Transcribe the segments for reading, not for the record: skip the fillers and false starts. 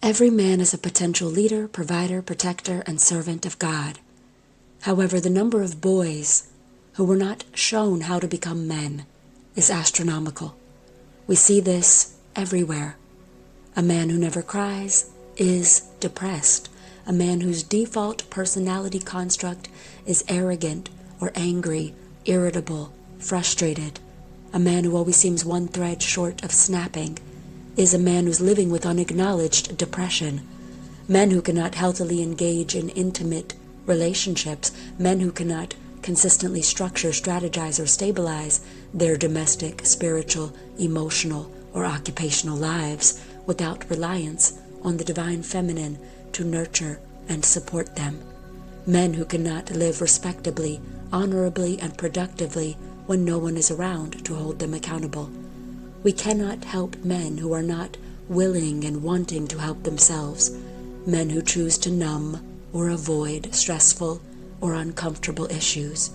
Every man is a potential leader, provider, protector, and servant of God. However, the number of boys who were not shown how to become men is astronomical. We see this everywhere. A man who never cries is depressed. A man whose default personality construct is arrogant or angry, irritable, frustrated. A man who always seems one thread short of snapping is a man who's living with unacknowledged depression. Men who cannot healthily engage in intimate relationships, men who cannot consistently structure, strategize, or stabilize their domestic, spiritual, emotional, or occupational lives without reliance on the divine feminine to nurture and support them. Men who cannot live respectably, honorably, and productively when no one is around to hold them accountable. We cannot help men who are not willing and wanting to help themselves, men who choose to numb or avoid stressful or uncomfortable issues.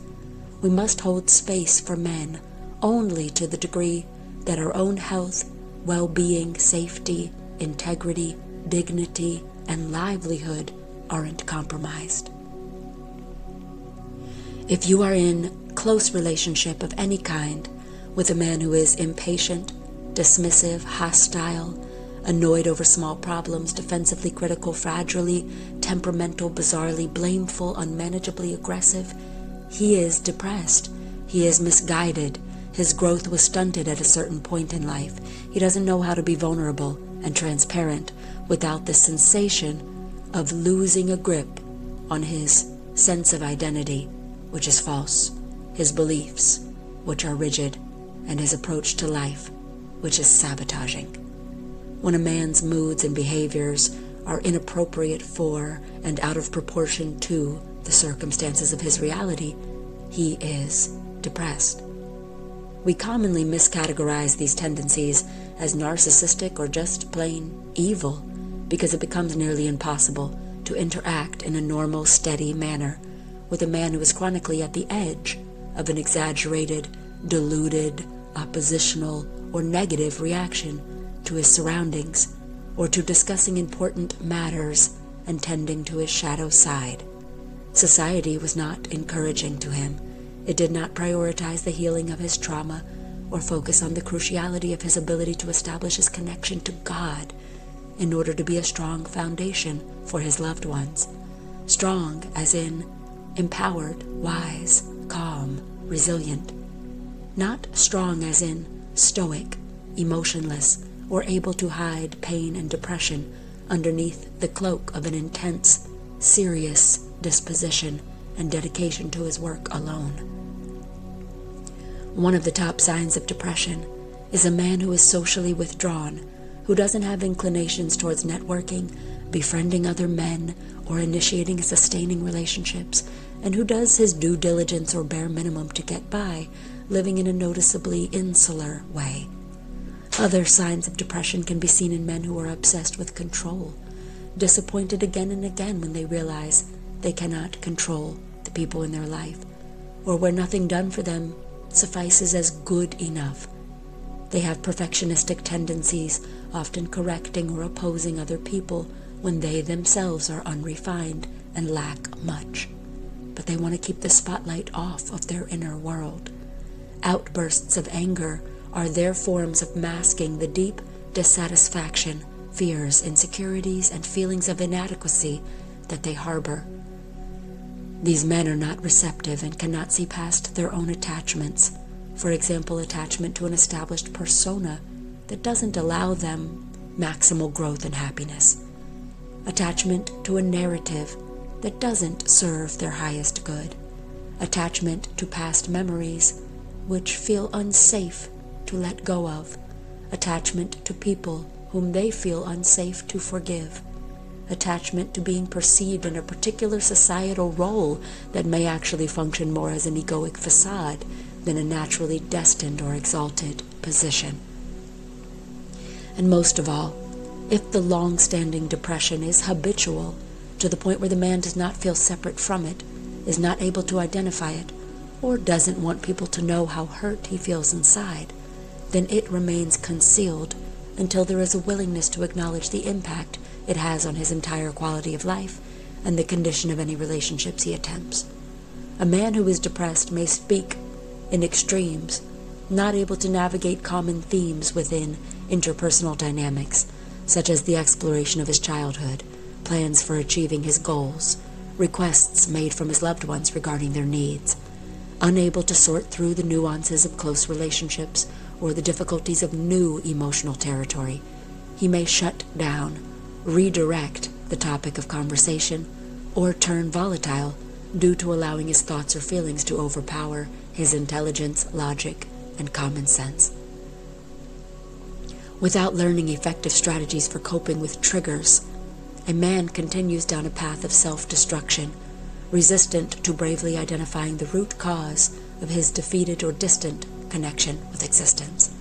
We must hold space for men only to the degree that our own health, well-being, safety, integrity, dignity, and livelihood aren't compromised. If you are in close relationship of any kind with a man who is impatient, dismissive, hostile, annoyed over small problems, defensively critical, fragilely temperamental, bizarrely blameful, unmanageably aggressive, he is depressed. He is misguided. His growth was stunted at a certain point in life. He doesn't know how to be vulnerable and transparent without the sensation of losing a grip on his sense of identity, which is false, his beliefs, which are rigid, and his approach to life, which is sabotaging. When a man's moods and behaviors are inappropriate for and out of proportion to the circumstances of his reality, he is depressed. We commonly miscategorize these tendencies as narcissistic or just plain evil because it becomes nearly impossible to interact in a normal, steady manner with a man who is chronically at the edge of an exaggerated, deluded, oppositional, or negative reaction to his surroundings, or to discussing important matters and tending to his shadow side. Society was not encouraging to him. It did not prioritize the healing of his trauma or focus on the cruciality of his ability to establish his connection to God in order to be a strong foundation for his loved ones. Strong as in empowered, wise, calm, resilient. Not strong as in stoic, emotionless, or able to hide pain and depression underneath the cloak of an intense, serious disposition and dedication to his work alone. One of the top signs of depression is a man who is socially withdrawn, who doesn't have inclinations towards networking, befriending other men, or initiating sustaining relationships, and who does his due diligence or bare minimum to get by, living in a noticeably insular way. Other signs of depression can be seen in men who are obsessed with control, disappointed again and again when they realize they cannot control the people in their life, or where nothing done for them suffices as good enough. They have perfectionistic tendencies, often correcting or opposing other people when they themselves are unrefined and lack much. But they want to keep the spotlight off of their inner world. Outbursts of anger are their forms of masking the deep dissatisfaction, fears, insecurities, and feelings of inadequacy that they harbor. These men are not receptive and cannot see past their own attachments. For example, attachment to an established persona that doesn't allow them maximal growth and happiness. Attachment to a narrative that doesn't serve their highest good. Attachment to past memories which feel unsafe to let go of. Attachment to people whom they feel unsafe to forgive. Attachment to being perceived in a particular societal role that may actually function more as an egoic facade than a naturally destined or exalted position. And most of all, if the long-standing depression is habitual to the point where the man does not feel separate from it, is not able to identify it, or doesn't want people to know how hurt he feels inside, then it remains concealed until there is a willingness to acknowledge the impact it has on his entire quality of life and the condition of any relationships he attempts. A man who is depressed may speak in extremes, not able to navigate common themes within interpersonal dynamics, such as the exploration of his childhood, plans for achieving his goals, requests made from his loved ones regarding their needs. Unable to sort through the nuances of close relationships or the difficulties of new emotional territory, he may shut down, redirect the topic of conversation, or turn volatile due to allowing his thoughts or feelings to overpower his intelligence, logic, and common sense. Without learning effective strategies for coping with triggers, a man continues down a path of self-destruction, resistant to bravely identifying the root cause of his defeated or distant connection with existence.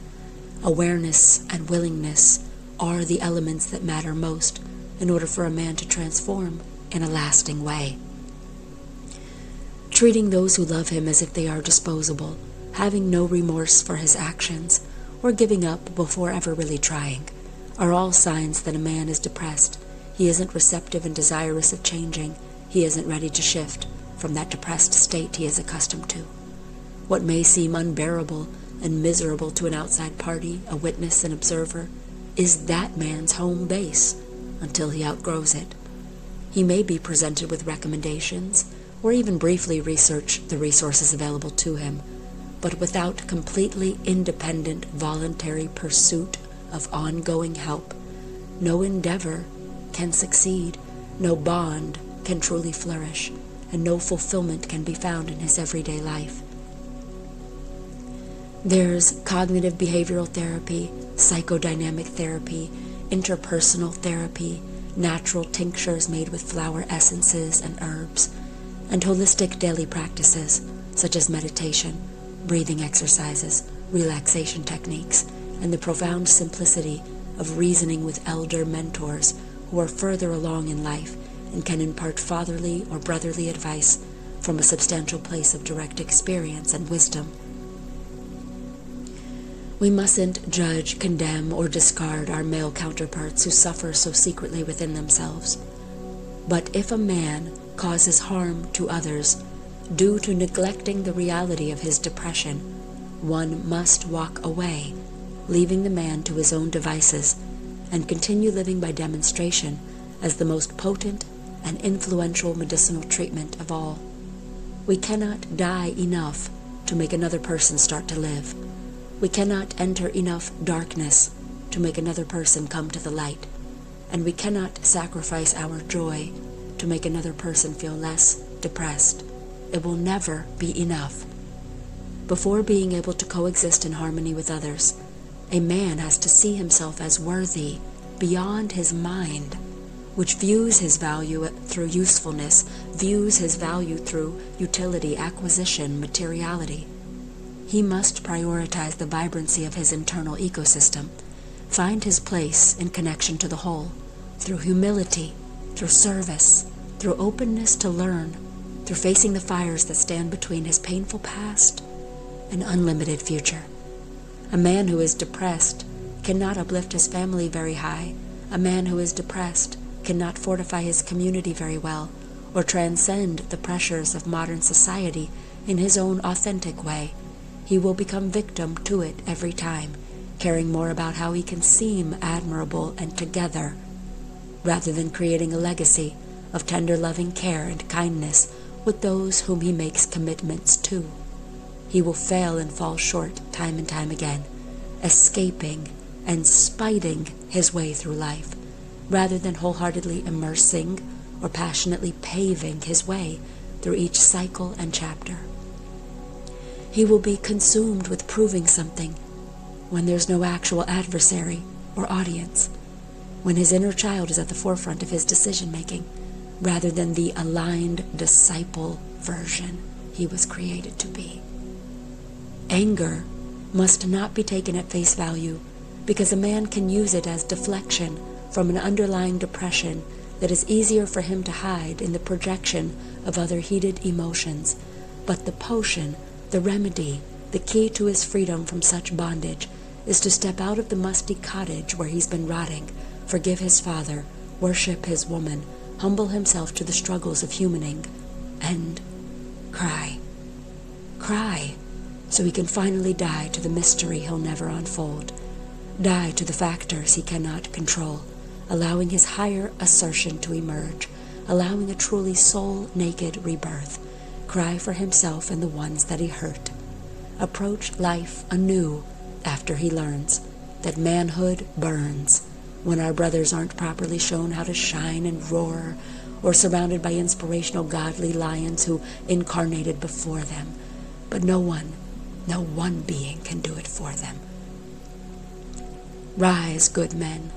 Awareness and willingness are the elements that matter most in order for a man to transform in a lasting way. Treating those who love him as if they are disposable, having no remorse for his actions, or giving up before ever really trying, are all signs that a man is depressed. He isn't receptive and desirous of changing. He isn't ready to shift from that depressed state he is accustomed to. What may seem unbearable and miserable to an outside party, a witness, an observer, is that man's home base until he outgrows it. He may be presented with recommendations, or even briefly research the resources available to him, but without completely independent, voluntary pursuit of ongoing help, no endeavor can succeed, no bond can truly flourish, and no fulfillment can be found in his everyday life. There's cognitive behavioral therapy, psychodynamic therapy, interpersonal therapy, natural tinctures made with flower essences and herbs, and holistic daily practices such as meditation, breathing exercises, relaxation techniques, and the profound simplicity of reasoning with elder mentors who are further along in life and can impart fatherly or brotherly advice from a substantial place of direct experience and wisdom. We mustn't judge, condemn, or discard our male counterparts who suffer so secretly within themselves. But if a man causes harm to others due to neglecting the reality of his depression, one must walk away, leaving the man to his own devices, and continue living by demonstration as the most potent and influential medicinal treatment of all. We cannot die enough to make another person start to live. We cannot enter enough darkness to make another person come to the light, and we cannot sacrifice our joy to make another person feel less depressed. It will never be enough. Before being able to coexist in harmony with others, a man has to see himself as worthy beyond his mind, which views his value through usefulness, views his value through utility, acquisition, materiality. He must prioritize the vibrancy of his internal ecosystem, find his place in connection to the whole, through humility, through service, through openness to learn, through facing the fires that stand between his painful past and unlimited future. A man who is depressed cannot uplift his family very high. A man who is depressed cannot fortify his community very well, or transcend the pressures of modern society in his own authentic way. He will become victim to it every time, caring more about how he can seem admirable and together, rather than creating a legacy of tender loving care and kindness with those whom he makes commitments to. He will fail and fall short time and time again, escaping and spiting his way through life, rather than wholeheartedly immersing or passionately paving his way through each cycle and chapter. He will be consumed with proving something when there's no actual adversary or audience, when his inner child is at the forefront of his decision-making, rather than the aligned disciple version he was created to be. Anger must not be taken at face value, because a man can use it as deflection from an underlying depression that is easier for him to hide in the projection of other heated emotions. But the potion, the remedy, the key to his freedom from such bondage is to step out of the musty cottage where he's been rotting, forgive his father, worship his woman, humble himself to the struggles of humaning, and cry. Cry, so he can finally die to the mystery he'll never unfold, die to the factors he cannot control, allowing his higher assertion to emerge, allowing a truly soul-naked rebirth, cry for himself and the ones that he hurt. Approach life anew after he learns that manhood burns when our brothers aren't properly shown how to shine and roar, or surrounded by inspirational godly lions who incarnated before them. But no one being can do it for them. Rise, good men.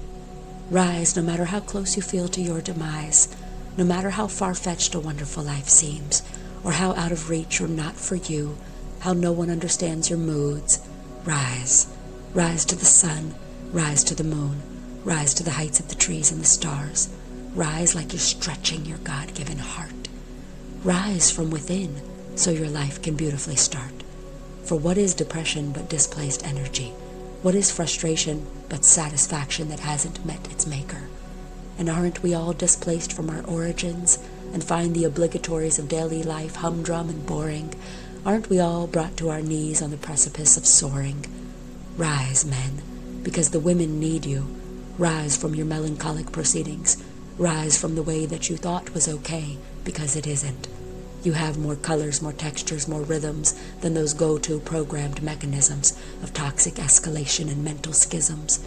Rise no matter how close you feel to your demise, no matter how far-fetched a wonderful life seems, or how out of reach or not for you, how no one understands your moods. Rise. Rise to the sun. Rise to the moon. Rise to the heights of the trees and the stars. Rise like you're stretching your God-given heart. Rise from within so your life can beautifully start. For what is depression but displaced energy? What is frustration but satisfaction that hasn't met its maker? And aren't we all displaced from our origins and find the obligatories of daily life humdrum and boring? Aren't we all brought to our knees on the precipice of soaring? Rise, men, because the women need you. Rise from your melancholic proceedings. Rise from the way that you thought was okay, because it isn't. You have more colors, more textures, more rhythms than those go-to programmed mechanisms of toxic escalation and mental schisms.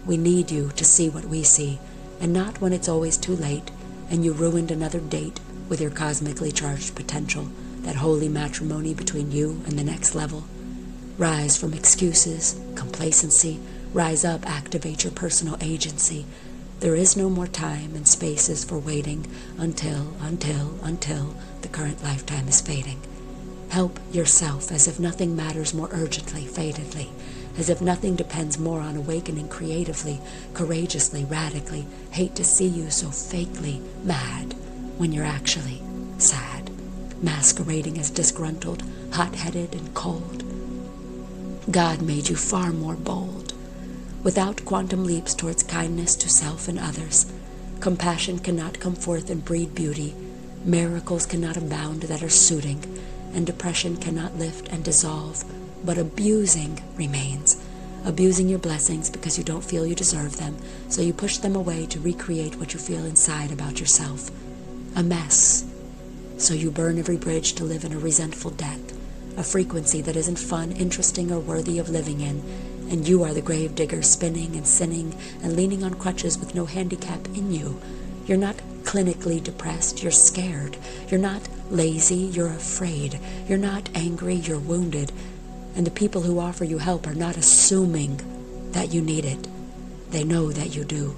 We need you to see what we see, and not when it's always too late and you ruined another date with your cosmically charged potential, that holy matrimony between you and the next level. Rise from excuses, complacency. Rise up, activate your personal agency. There is no more time and spaces for waiting until the current lifetime is fading. Help yourself as if nothing matters more urgently, fadedly, as if nothing depends more on awakening creatively, courageously, radically. Hate to see you so fakely mad when you're actually sad, masquerading as disgruntled, hot-headed, and cold. God made you far more bold. Without quantum leaps towards kindness to self and others, compassion cannot come forth and breed beauty, miracles cannot abound that are suiting, and depression cannot lift and dissolve, but abusing remains. Abusing your blessings because you don't feel you deserve them, so you push them away to recreate what you feel inside about yourself. A mess. So you burn every bridge to live in a resentful death, a frequency that isn't fun, interesting, or worthy of living in, and you are the grave digger spinning and sinning and leaning on crutches with no handicap in you. You're not clinically depressed, you're scared. You're not lazy, you're afraid. You're not angry, you're wounded. And the people who offer you help are not assuming that you need it. They know that you do.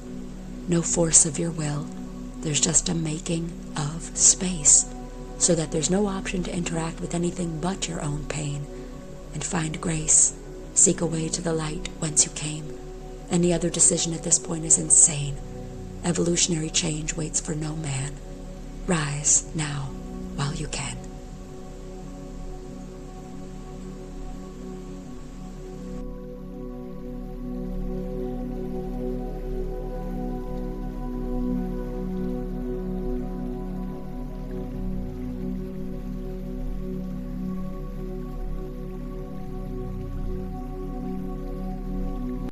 No force of your will. There's just a making of space, so that there's no option to interact with anything but your own pain. And find grace. Seek a way to the light whence you came. Any other decision at this point is insane. Evolutionary change waits for no man. Rise now while you can.